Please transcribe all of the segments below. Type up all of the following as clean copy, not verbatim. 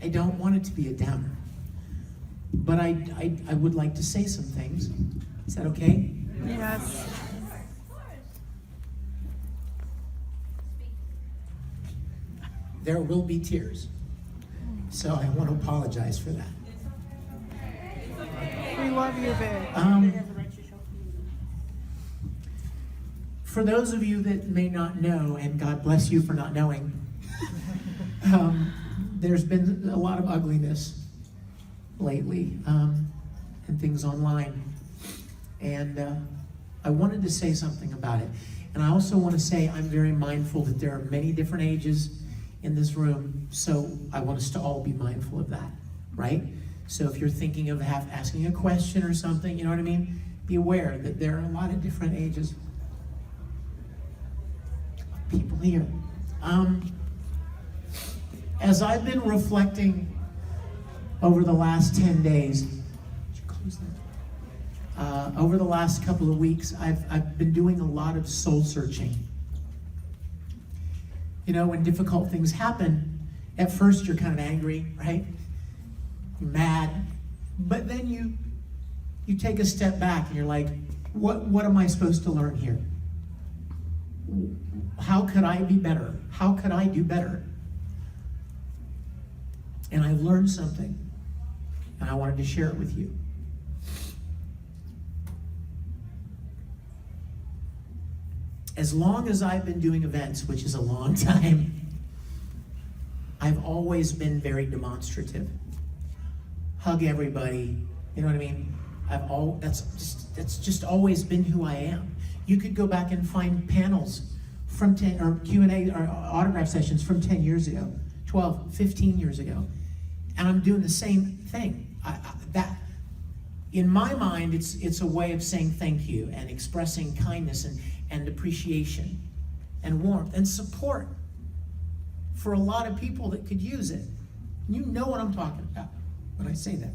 I don't want it to be a downer. But I would like to say some things. Is that okay? Yes. There will be tears. So I want to apologize for that. We love you, babe. For those of you that may not know, and God bless you for not knowing, there's been a lot of ugliness lately, and things online. And I wanted to say something about it. And I also want to say I'm very mindful that there are many different ages in this room, so I want us to all be mindful of that, right? So if you're thinking of asking a question or something, you know what I mean? Be aware that there are a lot of different ages of people here. As I've been reflecting over the last 10 days, over the last couple of weeks, I've been doing a lot of soul searching. You know, when difficult things happen, at first you're kind of angry, right? You're mad, but then you take a step back and you're like, what am I supposed to learn here? How could I be better? How could I do better? And I learned something, and I wanted to share it with you. As long as I've been doing events, which is a long time, I've always been very demonstrative. Hug everybody, you know what I mean? That's just always been who I am. You could go back and find panels from or Q&A or autograph sessions from 10 years ago, 12, 15 years ago. And I'm doing the same thing. That in my mind, it's a way of saying thank you and expressing kindness and appreciation and warmth and support for a lot of people that could use it. You know what I'm talking about when I say that.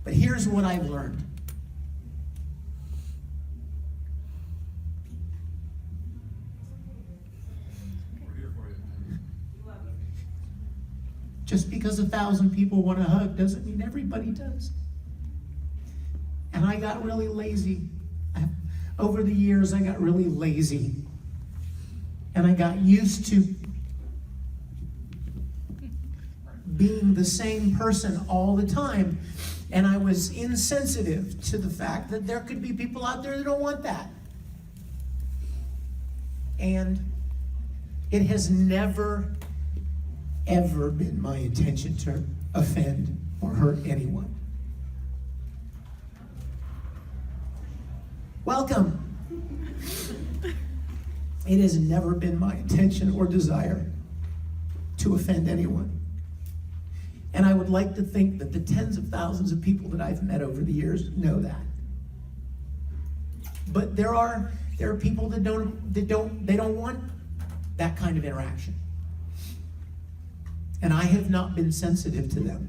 But here's what I've learned. Just because 1,000 people want a hug doesn't mean everybody does. And I got really lazy. Over the years, I got really lazy. And I got used to being the same person all the time. And I was insensitive to the fact that there could be people out there that don't want that. And it has never, ever been my intention to offend or hurt anyone. Welcome. It has never been my intention or desire to offend anyone. And I would like to think that the tens of thousands of people that I've met over the years know that. But there are people that don't want that kind of interaction. And I have not been sensitive to them.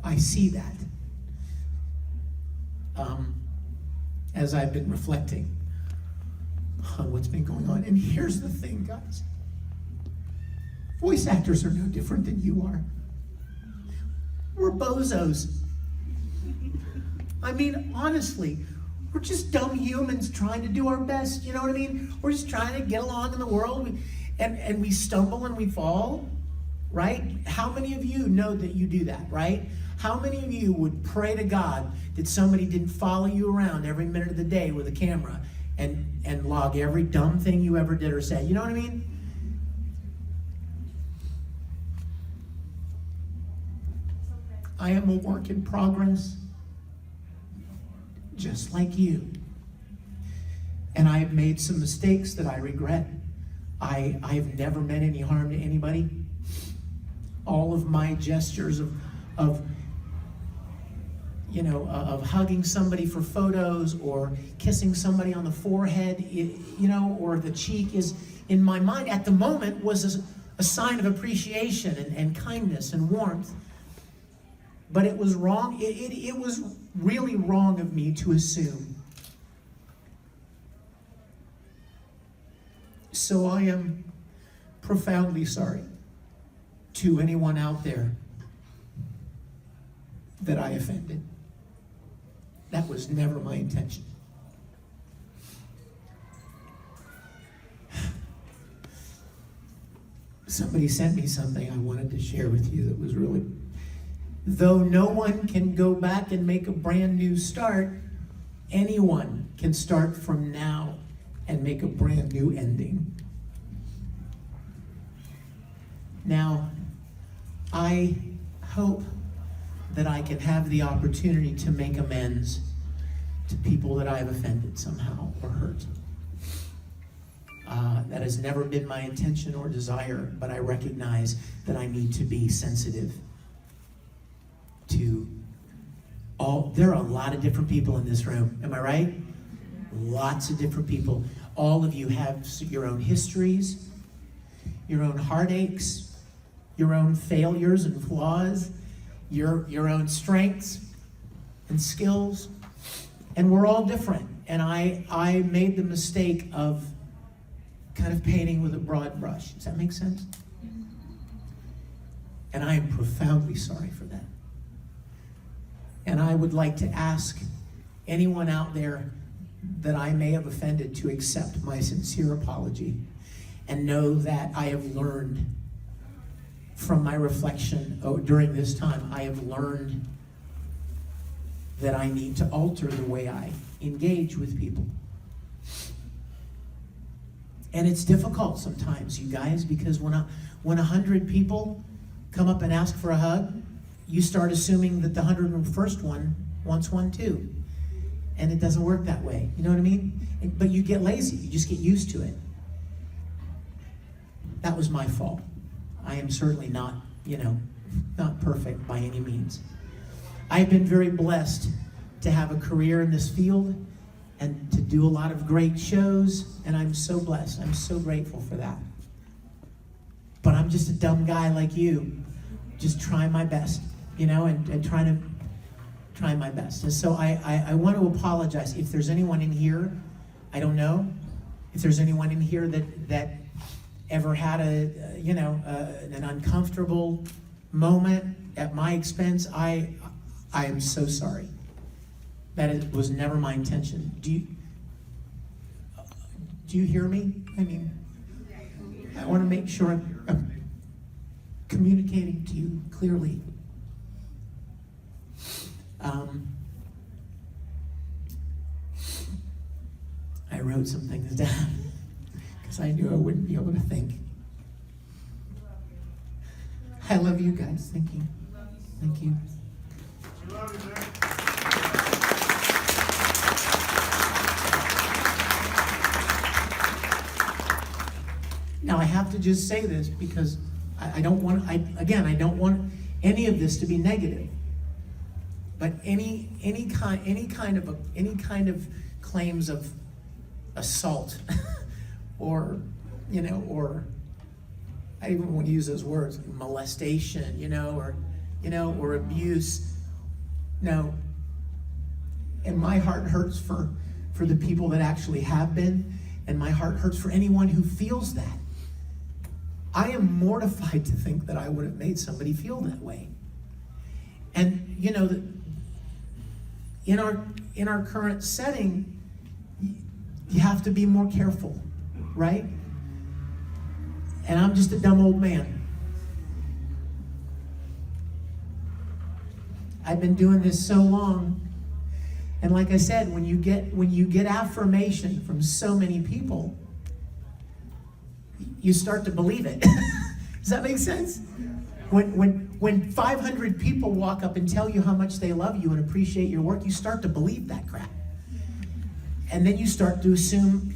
I see that. As I've been reflecting on what's been going on. And here's the thing, guys. Voice actors are no different than you are. We're bozos. I mean, honestly, we're just dumb humans trying to do our best, you know what I mean? We're just trying to get along in the world, and we stumble and we fall, right? How many of you know that you do that, right? How many of you would pray to God that somebody didn't follow you around every minute of the day with a camera and log every dumb thing you ever did or said? You know what I mean? I am a work in progress, just like you. And I've made some mistakes that I regret. I've never meant any harm to anybody. All of my gestures of hugging somebody for photos or kissing somebody on the forehead, or the cheek is, in my mind at the moment, was a sign of appreciation and kindness and warmth. But it was wrong. It was really wrong of me to assume. So I am profoundly sorry to anyone out there that I offended. That was never my intention. Somebody sent me something I wanted to share with you that was really, though no one can go back and make a brand new start, anyone can start from now and make a brand new ending. Now, I hope that I can have the opportunity to make amends to people that I have offended somehow or hurt. That has never been my intention or desire, but I recognize that I need to be sensitive to all. There are a lot of different people in this room, am I right? Lots of different people. All of you have your own histories, your own heartaches, your own failures and flaws, your own strengths and skills, and we're all different. And I made the mistake of kind of painting with a broad brush. Does that make sense? And I am profoundly sorry for that. And I would like to ask anyone out there that I may have offended to accept my sincere apology and know that I have learned from my reflection during this time, I have learned that I need to alter the way I engage with people. And it's difficult sometimes, you guys, because when 100 people come up and ask for a hug, you start assuming that the 101st one wants one too. And it doesn't work that way. You know what I mean? But you get lazy. You just get used to it. That was my fault. I am certainly not, not perfect by any means. I've been very blessed to have a career in this field and to do a lot of great shows, and I'm so blessed. I'm so grateful for that. But I'm just a dumb guy like you, just trying my best, and trying my best. And so I want to apologize. If there's anyone in here, I don't know, if there's anyone in here that ever had an uncomfortable moment at my expense, I am so sorry. That was never my intention. Do you hear me? I mean, I want to make sure I'm communicating to you clearly. I wrote some things down because I knew I wouldn't be able to think. I love you guys. Thank you. Thank you. Now I have to just say this because I don't want any of this to be negative. But any kind of claims of assault or I even want to use those words, molestation, or abuse. No. And my heart hurts for the people that actually have been, and my heart hurts for anyone who feels that. I am mortified to think that I would have made somebody feel that way. And in our current setting, you have to be more careful, right? And I'm just a dumb old man. I've been doing this so long, and like I said, when you get affirmation from so many people, you start to believe it. Does that make sense? When 500 people walk up and tell you how much they love you and appreciate your work, you start to believe that crap. And then you start to assume,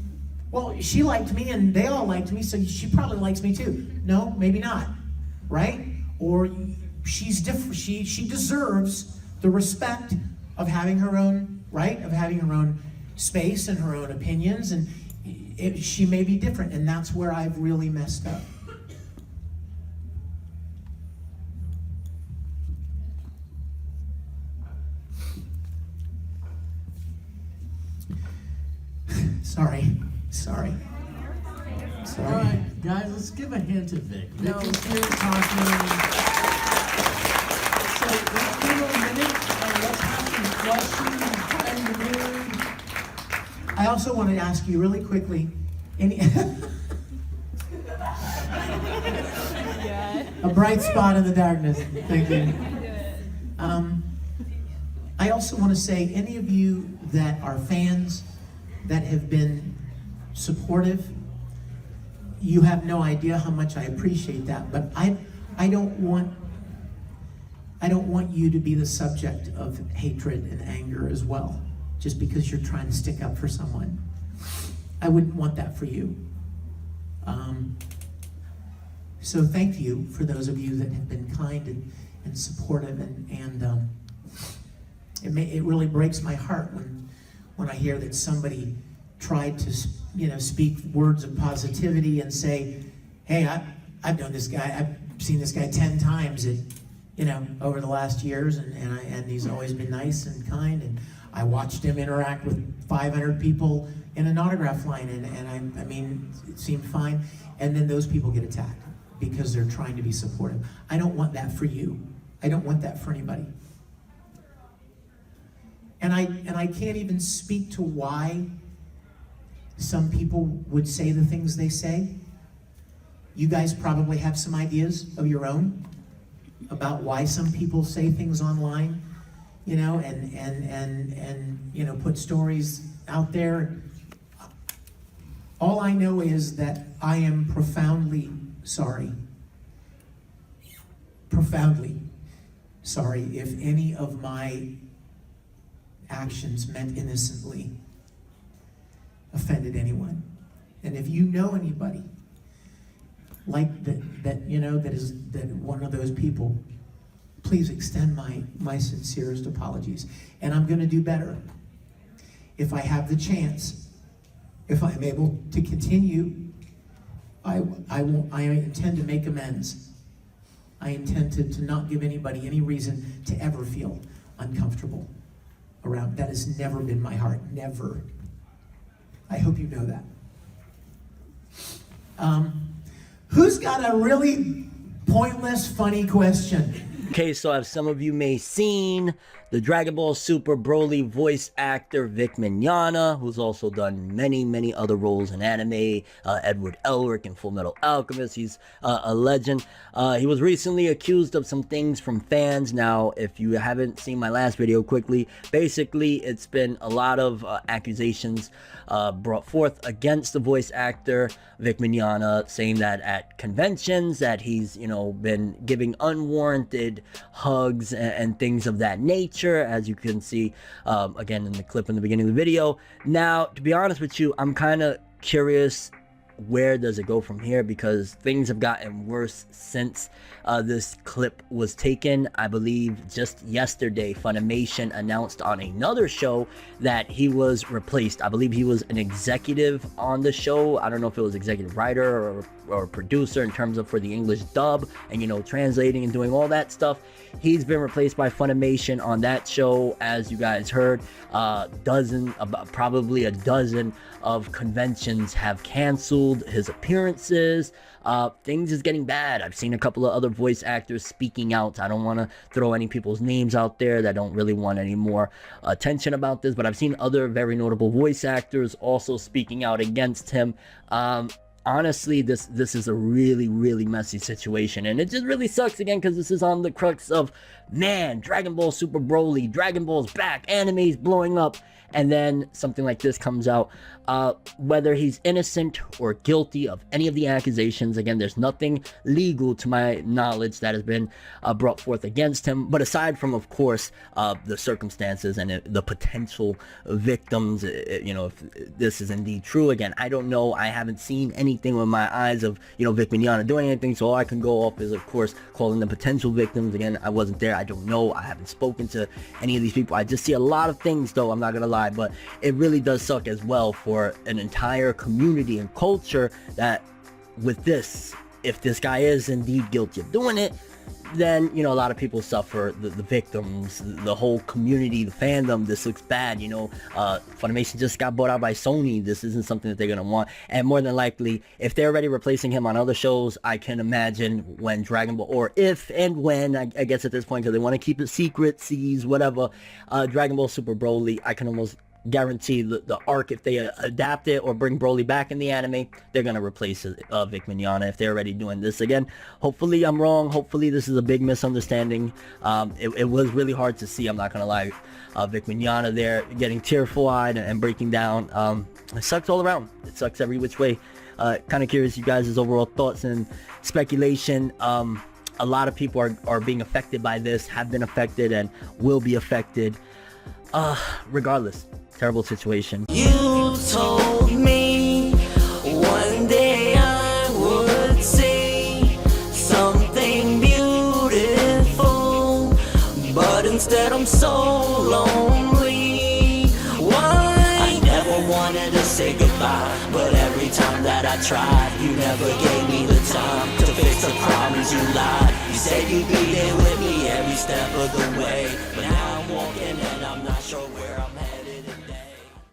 well, she liked me and they all liked me, so she probably likes me too. No, maybe not, right? Or she's different. She deserves the respect of having her own, right? Of having her own space and her own opinions, and she may be different, and that's where I've really messed up. Sorry. All right, guys, let's give a hand to Vic. Vic No. is here talking. So let's give him a minute and let's have some questions and the I also want to ask you really quickly, any Yeah. a bright spot in the darkness. Thank you. I also want to say, any of you that are fans that have been supportive, you have no idea how much I appreciate that. But I don't want you to be the subject of hatred and anger as well, just because you're trying to stick up for someone. I wouldn't want that for you. So thank you for those of you that have been kind and supportive, and it really breaks my heart when I hear that somebody tried to speak words of positivity and say, hey, I've known this guy, I've seen this guy 10 times over the last years, and he's always been nice and kind, and I watched him interact with 500 people in an autograph line, and I mean, it seemed fine. And then those people get attacked because they're trying to be supportive. I don't want that for you. I don't want that for anybody. And I can't even speak to why some people would say the things they say. You guys probably have some ideas of your own about why some people say things online, and put stories out there. All I know is that I am profoundly sorry if any of my actions meant innocently offended anyone. And if you know anybody like that is one of those people, please extend my sincerest apologies. And I'm going to do better. If I have the chance, if I'm able to continue, I intend to make amends. I intend to not give anybody any reason to ever feel uncomfortable around. That has never been my heart, never. I hope you know that. Who's got a really pointless, funny question? Okay, so as some of you may seen, the Dragon Ball Super Broly voice actor Vic Mignogna, who's also done many other roles in anime, Edward Elric in Full Metal Alchemist, he's a legend. He was recently accused of some things from fans. Now, if you haven't seen my last video, quickly, basically it's been a lot of accusations brought forth against the voice actor Vic Mignogna, saying that at conventions that he's been giving unwarranted hugs and things of that nature, as you can see again in the clip in the beginning of the video. Now, to be honest with you, I'm kind of curious, where does it go from here? Because things have gotten worse since this clip was taken. I believe just yesterday, Funimation announced on another show that he was replaced. I believe he was an executive on the show. I don't know if it was executive writer or producer in terms of for the English dub and translating and doing all that stuff. He's been replaced by Funimation on that show. As you guys heard, probably a dozen of conventions have canceled his appearances. Things is getting bad. I've seen a couple of other voice actors speaking out. I don't want to throw any people's names out there that don't really want any more attention about this, but I've seen other very notable voice actors also speaking out against him. Honestly, this is a really messy situation, and it just really sucks again, because this is on the crux of, man, Dragon Ball Super Broly, Dragon Ball's back, anime's blowing up, and then something like this comes out. Whether he's innocent or guilty of any of the accusations, again, there's nothing legal to my knowledge that has been brought forth against him, but aside from, of course, the circumstances and the potential victims, if this is indeed true. Again, I don't know. I haven't seen anything with my eyes of Vic Mignogna doing anything, so all I can go off is, of course, calling them potential victims. Again, I wasn't there. I don't know. I haven't spoken to any of these people. I just see a lot of things, though, I'm not gonna lie, but it really does suck as well for an entire community and culture that with this, if this guy is indeed guilty of doing it, then, you know, a lot of people suffer, the victims, the whole community, the fandom. This looks bad, you know. Funimation just got bought out by Sony. This isn't something that they're gonna want. And more than likely, if they're already replacing him on other shows, I can imagine when Dragon Ball, or if and when, I guess at this point, because they want to keep it secret, seas, whatever, Dragon Ball Super Broly, I can almost guarantee the arc, if they adapt it or bring Broly back in the anime, they're gonna replace Vic Mignogna if they're already doing this again. Hopefully I'm wrong. Hopefully this is a big misunderstanding. It was really hard to see, I'm not gonna lie. Vic Mignogna there getting tearful eyed and breaking down. It sucks all around. It sucks every which way. Kind of curious you guys' overall thoughts and speculation. A lot of people are being affected by this, have been affected, and will be affected. Regardless, terrible situation. You told me one day I would see something beautiful, but instead I'm so lonely. Why? I never wanted to say goodbye, but every time that I tried, you never gave me the time to fix the problems. You lied. You said you'd be there with me every step of the way, but now I'm walking and I'm not sure